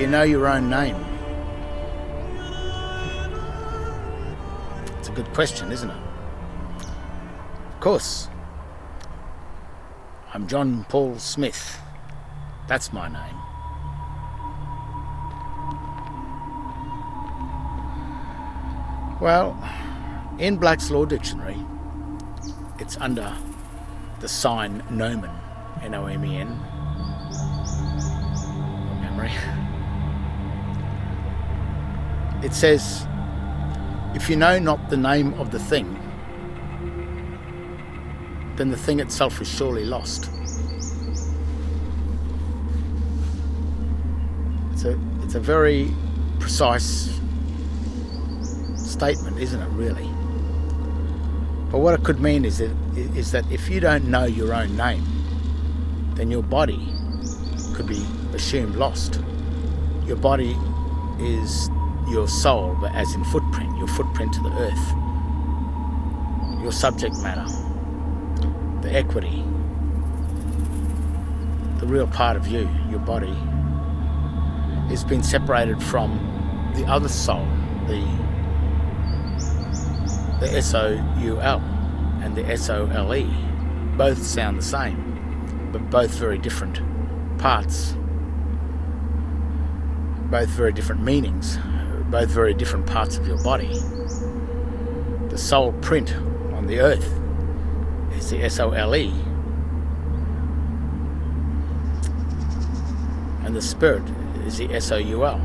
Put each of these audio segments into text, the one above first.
you know your own name? It's a good question, isn't it? Of course. I'm John Paul Smith. That's my name. Well, in Black's Law Dictionary, it's under the sign Nomen, N-O-M-E-N, memory. It says, if you know not the name of the thing, then the thing itself is surely lost. It's a very precise statement, isn't it, really? But what it could mean is that if you don't know your own name, then your body could be assumed lost. Your body is your soul, but as in footprint, your footprint to the earth, your subject matter, the equity, the real part of you, your body, is being separated from the other soul, the S-O-U-L and the S-O-L-E. Both sound the same, but both very different parts, both very different meanings, both very different parts of your body. The soul print on the earth is the S-O-L-E, and the spirit is the S-O-U-L.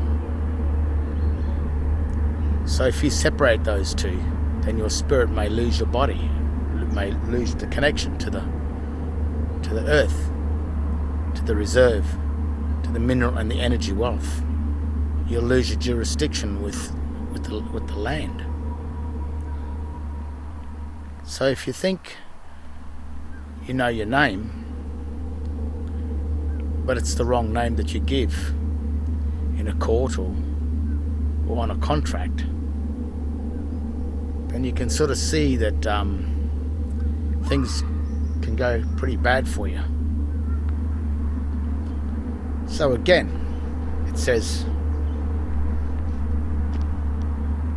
So if you separate those two, then your spirit may lose your body, may lose the connection to the earth, to the reserve, to the mineral and the energy wealth. You'll lose your jurisdiction with the land. So if you think you know your name, but it's the wrong name that you give in a court or on a contract, then you can sort of see that things can go pretty bad for you. So again, it says,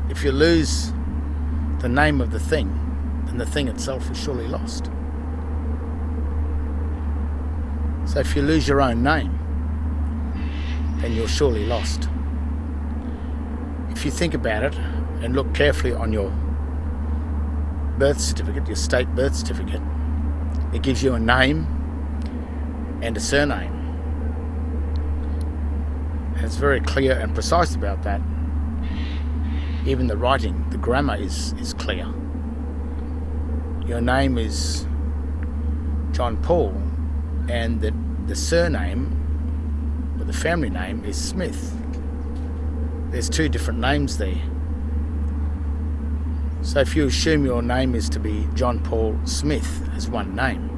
if you lose the name of the thing, then the thing itself is surely lost. So if you lose your own name, then you're surely lost. If you think about it and look carefully on your birth certificate, your state birth certificate, it gives you a name and a surname. And it's very clear and precise about that. Even the writing, the grammar is clear. Your name is John Paul, and the surname, or the family name, is Smith. There's two different names there. So if you assume your name is to be John Paul Smith as one name,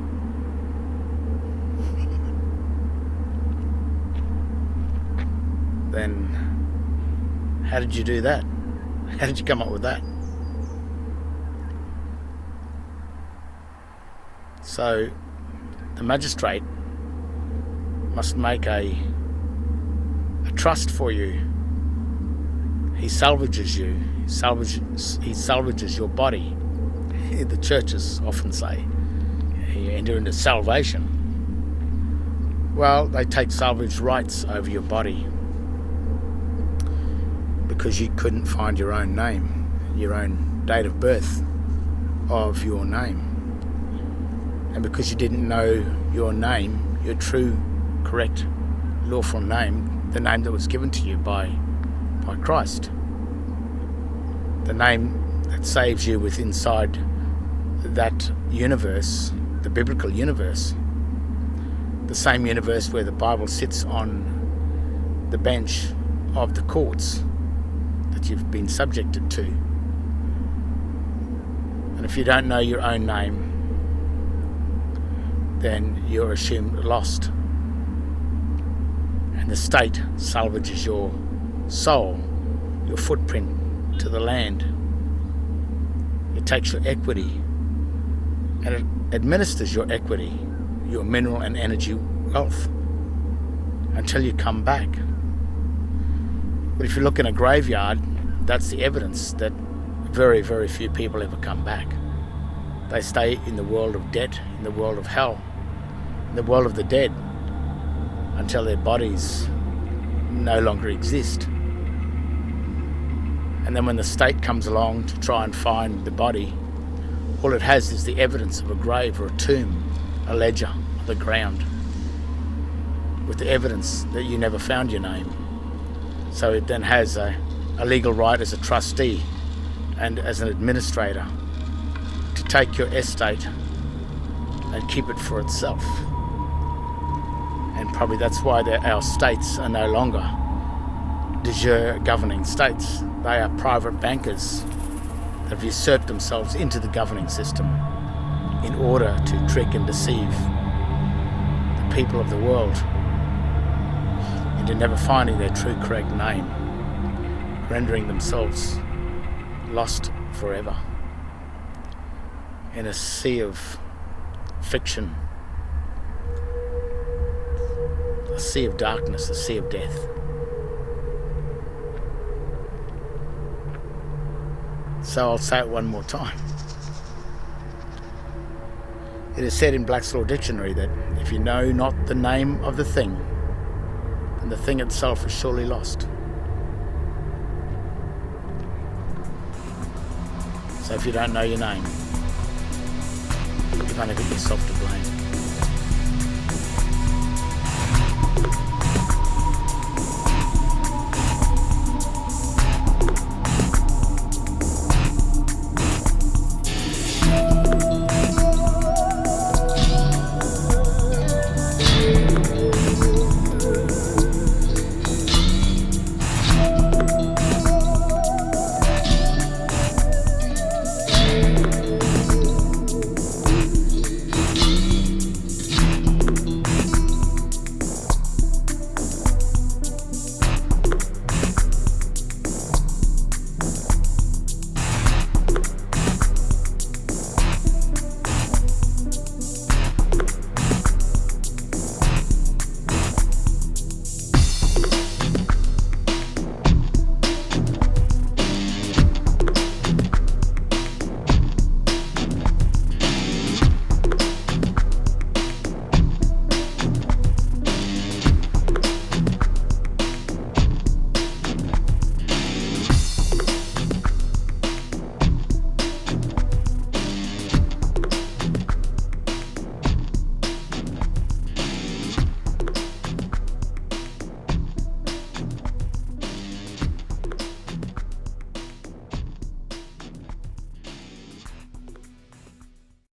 then how did you do that? How did you come up with that? So the magistrate must make a trust for you. He salvages you. He salvages your body. The churches often say you enter into salvation. Well, they take salvage rights over your body because you couldn't find your own name, your own date of birth of your name. And because you didn't know your name, your true, correct, lawful name, the name that was given to you by Christ, the name that saves you with inside that universe, the biblical universe, the same universe where the Bible sits on the bench of the courts that you've been subjected to. And if you don't know your own name, then you're assumed lost. And the state salvages your soul, your footprint to the land. It takes your equity and it administers your equity, your mineral and energy wealth, until you come back. But if you look in a graveyard, that's the evidence that very, very few people ever come back. They stay in the world of debt, in the world of hell, in the world of the dead, until their bodies no longer exist. And then when the state comes along to try and find the body, all it has is the evidence of a grave or a tomb, a ledger of the ground, with the evidence that you never found your name. So it then has a legal right as a trustee and as an administrator to take your estate and keep it for itself. And probably that's why our states are no longer de jure governing states. They are private bankers that have usurped themselves into the governing system in order to trick and deceive the people of the world into never finding their true correct name, rendering themselves lost forever in a sea of fiction, a sea of darkness, a sea of death. So I'll say it one more time. It is said in Black's Law Dictionary that if you know not the name of the thing, then the thing itself is surely lost. So if you don't know your name, you've only got yourself to blame.